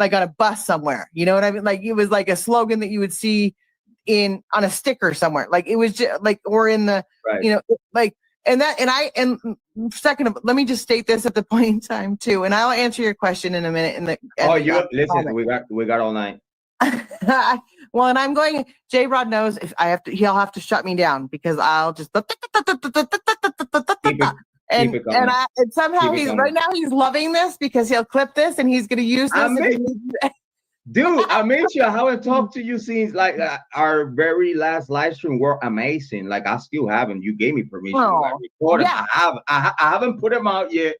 like on a bus somewhere. You know what I mean? Like it was like a slogan that you would see on a sticker somewhere. Like it was just like, or in the, like, and second, let me just state this at the point in time too, and I'll answer your question in a minute. Listen, we got all night. Well, and I'm going. Jrod knows if I have to, he'll have to shut me down because I'll just. And somehow right now he's loving this because he'll clip this and he's going to use this. Dude, I made sure I haven't talked to you since like our very last live stream were amazing. Like I still haven't. You gave me permission to record them. I haven't put them out yet.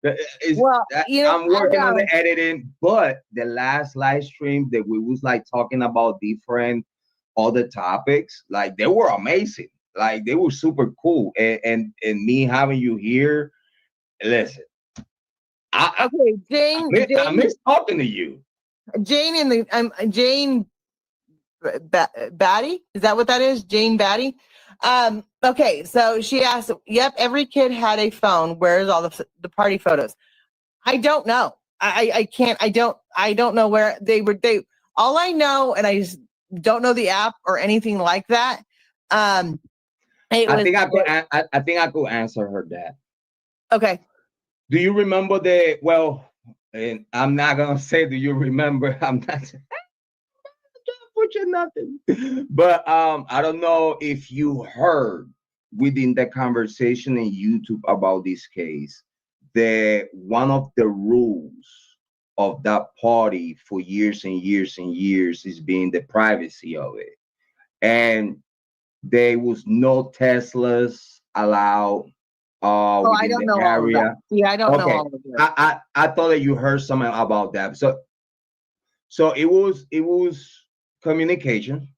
I'm working on the editing, but the last live stream that we was like talking about different other topics, like they were amazing. Like they were super cool. And me having you here, listen. Jane, I miss talking to you. Jane Batty, is that what that is? Jane Batty. Okay, so she asked, yep, every kid had a phone. Where's all the party photos? I don't know. I don't know where they were. All I know, and I just don't know the app or anything like that. I think I could answer her that. Okay. Do you remember and I'm not gonna say, do you remember? I'm not put you nothing. But I don't know if you heard within the conversation in YouTube about this case that one of the rules of that party for years and years and years is being the privacy of it. And there was no Teslas allowed. I don't know all of that. Yeah, I don't know all of that. I thought that you heard something about that. So it was communication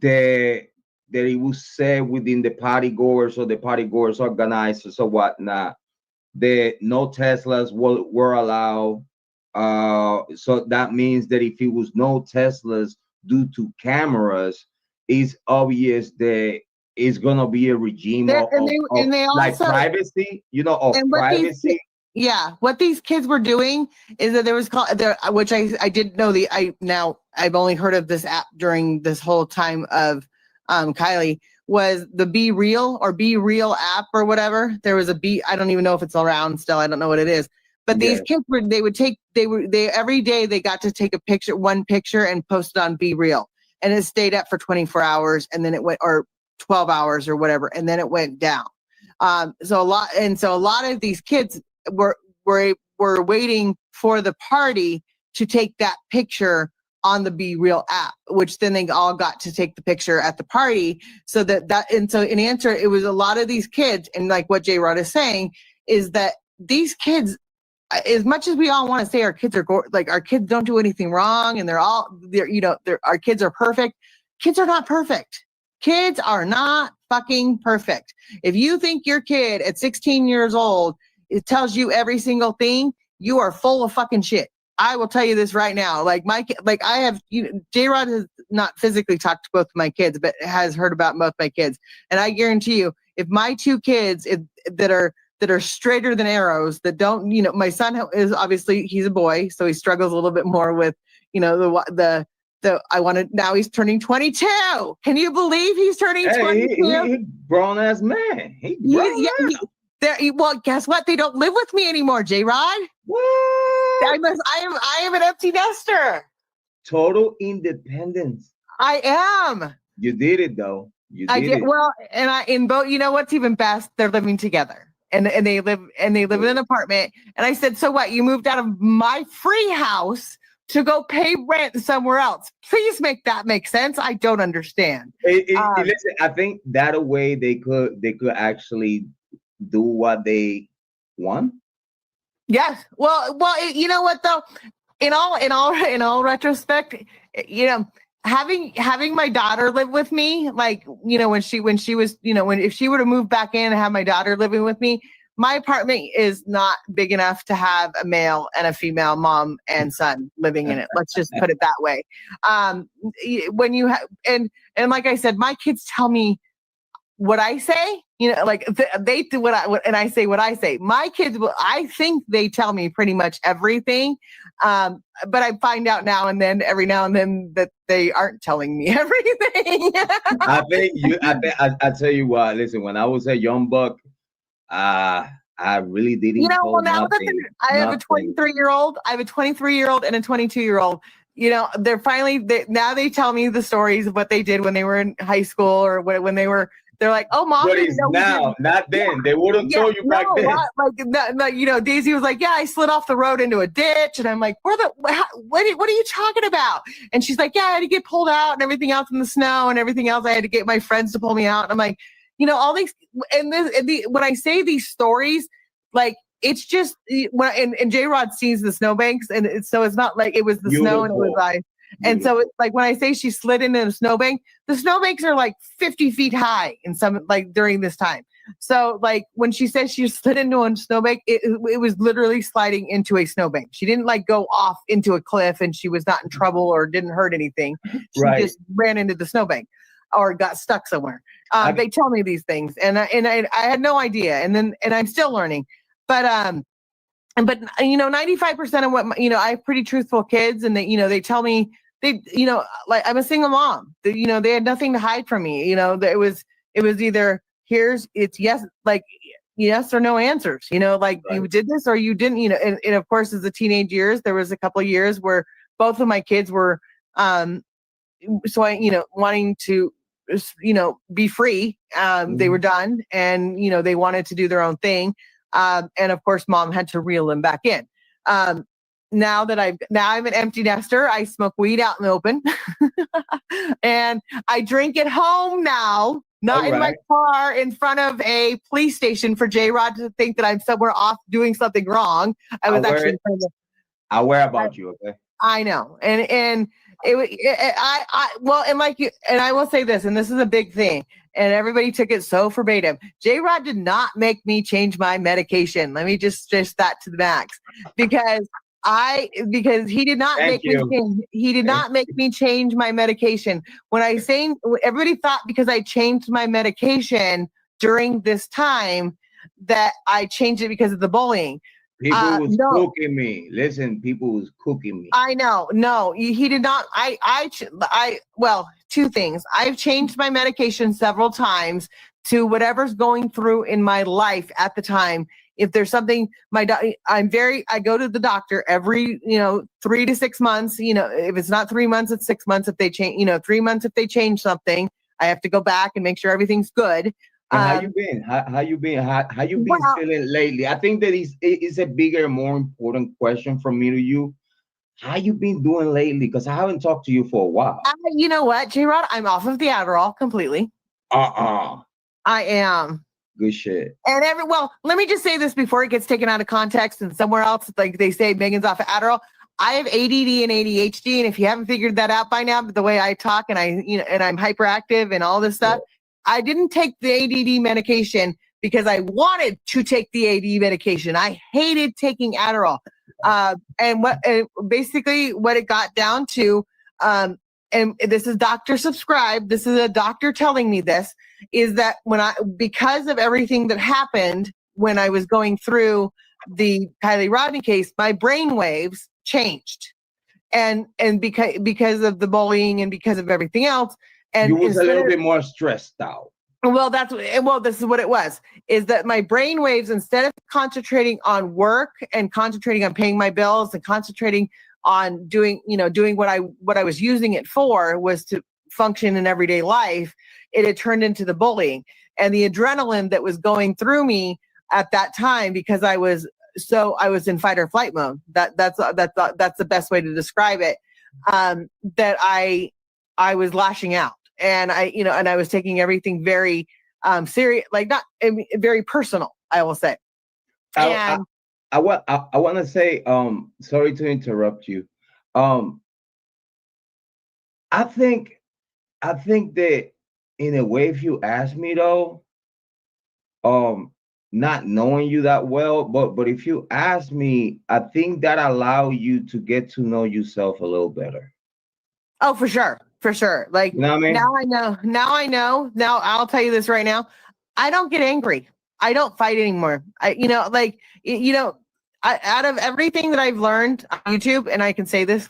that it was said within the party goers or the party goers organizers or whatnot that no Teslas were allowed. So that means that if it was no Teslas due to cameras, it's obvious that it's gonna be a regime of privacy, of privacy. What these kids were doing is that there was which I didn't know I've only heard of this app during this whole time of Kiely, was the Be Real app or whatever. There was I don't even know if it's around still. I don't know what it is. But these kids every day they got to take one picture and post it on Be Real, and it stayed up for 24 hours and then it went, or 12 hours or whatever, and then it went down. So a lot of these kids were waiting for the party to take that picture on the Be Real app, which then they all got to take the picture at the party. So in answer, it was a lot of these kids, and like what Jrod is saying is that these kids, as much as we all want to say our kids are our kids don't do anything wrong and our kids are perfect, kids are not perfect. Kids are not fucking perfect. If you think your kid at 16 years old, it tells you every single thing, you are full of fucking shit. I will tell you this right now. Jrod has not physically talked to both of my kids, but has heard about both my kids. And I guarantee you, if my two kids that are straighter than arrows, that don't, my son is obviously, he's a boy, so he struggles a little bit more with, now he's turning 22. Can you believe he's turning 22? He's grown ass man. Well, guess what? They don't live with me anymore, Jrod. What? I am an empty nester. Total independence. I am. You did it though. I did. Well, in both. You know what's even best? They're living together, and they live in an apartment. And I said, so what? You moved out of my free house to go pay rent somewhere else. Please make that make sense. I don't understand. Listen, I think that way they could actually do what they want. Yes. Well, you know what though? In all retrospect, having my daughter live with me, when she was, if she were to move back in and have my daughter living with me, my apartment is not big enough to have a male and a female mom and son living in it. Let's just put it that way. When you and like I said, my kids tell me what I say, you know, like they do and I say what I say. My kids will, I think they tell me pretty much everything. But I find out every now and then that they aren't telling me everything. I tell you what, listen, when I was a young buck, I really didn't Well, now nothing. I have a 23-year-old. I have a 23-year-old and a 22-year-old. They're finally, now they tell me the stories of what they did when they were in high school or when they were, they're like, oh, Mom. But it's now, not then. Yeah. They would have told you back then. Daisy was like, yeah, I slid off the road into a ditch. And I'm like, what are you talking about? And she's like, yeah, I had to get pulled out and everything else in the snow and everything else. I had to get my friends to pull me out. And I'm like, all these, when I say these stories, like, it's just when Jrod sees the snowbanks, and so it's not like it was the Beautiful. Snow and it was ice. And so it's like when I say she slid into a snowbank, the snowbanks are like 50 feet high in some, like, during this time. So like when she says she slid into a snowbank, it was literally sliding into a snowbank. She didn't like go off into a cliff and she was not in trouble or didn't hurt anything. She just ran into the snowbank or got stuck somewhere. They tell me these things, and I had no idea, and I'm still learning. But 95% of what I have pretty truthful kids, and they tell me like I'm a single mom. They had nothing to hide from me. It was either it's yes, like yes or no answers. Like you did this or you didn't. And of course, as the teenage years, there was a couple of years where both of my kids were so I wanting to be free. They were done, and they wanted to do their own thing. And of course, Mom had to reel them back in. Now I'm an empty nester. I smoke weed out in the open, and I drink at home now, not in my car in front of a police station for Jrod to think that I'm somewhere off doing something wrong. I was actually aware about you. Okay. I know, and I will say this, and this is a big thing, and everybody took it so verbatim. Jrod did not make me change my medication. Let me just stress that to the max, because he did not make me change my medication. When I say, everybody thought because I changed my medication during this time that I changed it because of the bullying. People was cooking me. Listen, people was cooking me. I know. No, he did not. Well, two things. I've changed my medication several times to whatever's going through in my life at the time. If there's something, I go to the doctor every, 3 to 6 months. If it's not 3 months, it's 6 months. If they change, 3 months, if they change something, I have to go back and make sure everything's good. How you been? How you been? How you been feeling lately? I think that is a bigger, more important question from me to you. How you been doing lately? Because I haven't talked to you for a while. You know what, Jrod? I'm off of the Adderall completely. I am. Good shit. And let me just say this before it gets taken out of context and somewhere else, like they say Megan's off of Adderall. I have ADD and ADHD, and if you haven't figured that out by now, but the way I talk and and I'm hyperactive and all this stuff. I didn't take the ADD medication because I wanted to take the ADD medication. I hated taking Adderall. And basically what it got down to, and this is doctor subscribed, this is a doctor telling me this, is that because of everything that happened when I was going through the Kiely Rodni case, my brain waves changed. And because of the bullying and because of everything else, and you was a little bit more stressed out. Well, this is what it was, is that my brain waves, instead of concentrating on work and concentrating on paying my bills and concentrating on doing what I was using it for, was to function in everyday life, it had turned into the bullying and the adrenaline that was going through me at that time, because I was in fight or flight mode. That's the best way to describe it. That I was lashing out. And I was taking everything very serious, like not very personal, I will say. I want to say, sorry to interrupt you. I think that in a way, if you ask me though, not knowing you that well, but if you ask me, I think that allow you to get to know yourself a little better. Oh, for sure. For sure. Like, you know what I mean? Now I know. Now I'll tell you this right now. I don't get angry. I don't fight anymore. Out of everything that I've learned on YouTube, and I can say this with